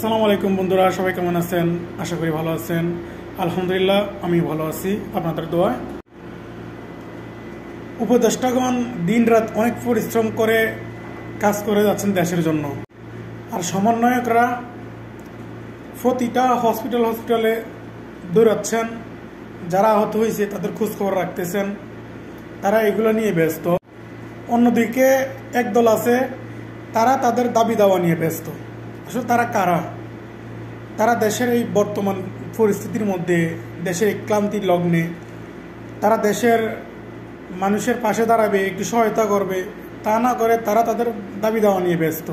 আসসালামু আলাইকুম বন্ধুরা, সবাই কেমন আছেন? আশা করি ভালো আছেন। আলহামদুলিল্লাহ আমি ভালো আছি আপনাদের দোয়ায়। উপদেষ্টাগণ দিন রাত অনেক পরিশ্রম করে কাজ করে যাচ্ছেন দেশের জন্য, আর সমন্বয়করা প্রতিটা হসপিটালে দৌড়াচ্ছেন। যারা আহত হয়েছে তাদের খোঁজখবর রাখতেছেন, তারা এগুলো নিয়ে ব্যস্ত। অন্যদিকে একদল আছে, তারা তাদের দাবি দাওয়া নিয়ে ব্যস্ত। আসলে তারা কারা? তারা দেশের এই বর্তমান পরিস্থিতির মধ্যে, দেশের এই ক্লান্তির লগ্নে তারা দেশের মানুষের পাশে দাঁড়াবে, একটু সহায়তা করবে, তা না করে তারা তাদের দাবি দাওয়া নিয়ে ব্যস্ত।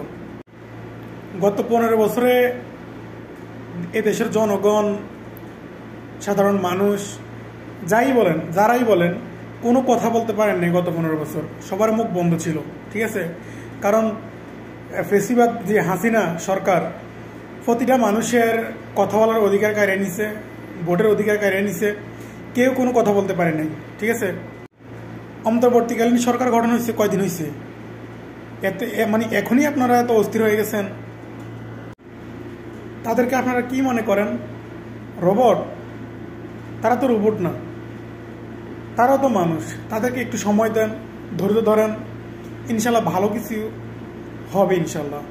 গত 15 বছরে এ দেশের জনগণ, সাধারণ মানুষ যারাই বলেন কোনো কথা বলতে পারেননি। গত 15 বছর সবার মুখ বন্ধ ছিল, ঠিক আছে? কারণ ফেসিবাদ যে হাসিনা সরকার প্রতিটা মানুষের কথা বলার অধিকার কাড়িয়ে নিছে, ভোটের অধিকার কাড়িয়ে নিছে, কেউ কোনো কথা বলতে পারে নাই, ঠিক আছে? অন্তর্বর্তীকালীন সরকার গঠন হয়েছে কয়দিন হয়েছে? এতে মানে এখনই আপনারা এত অস্থির হয়ে গেছেন। তাদেরকে আপনারা কি মনে করেন? রোবট? তারা তো রোবট না, তারাও তো মানুষ। তাদেরকে একটু সময় দেন, ধৈর্য ধরেন, ইনশাল্লাহ ভালো কিছু হবে ইনশাল্লাহ।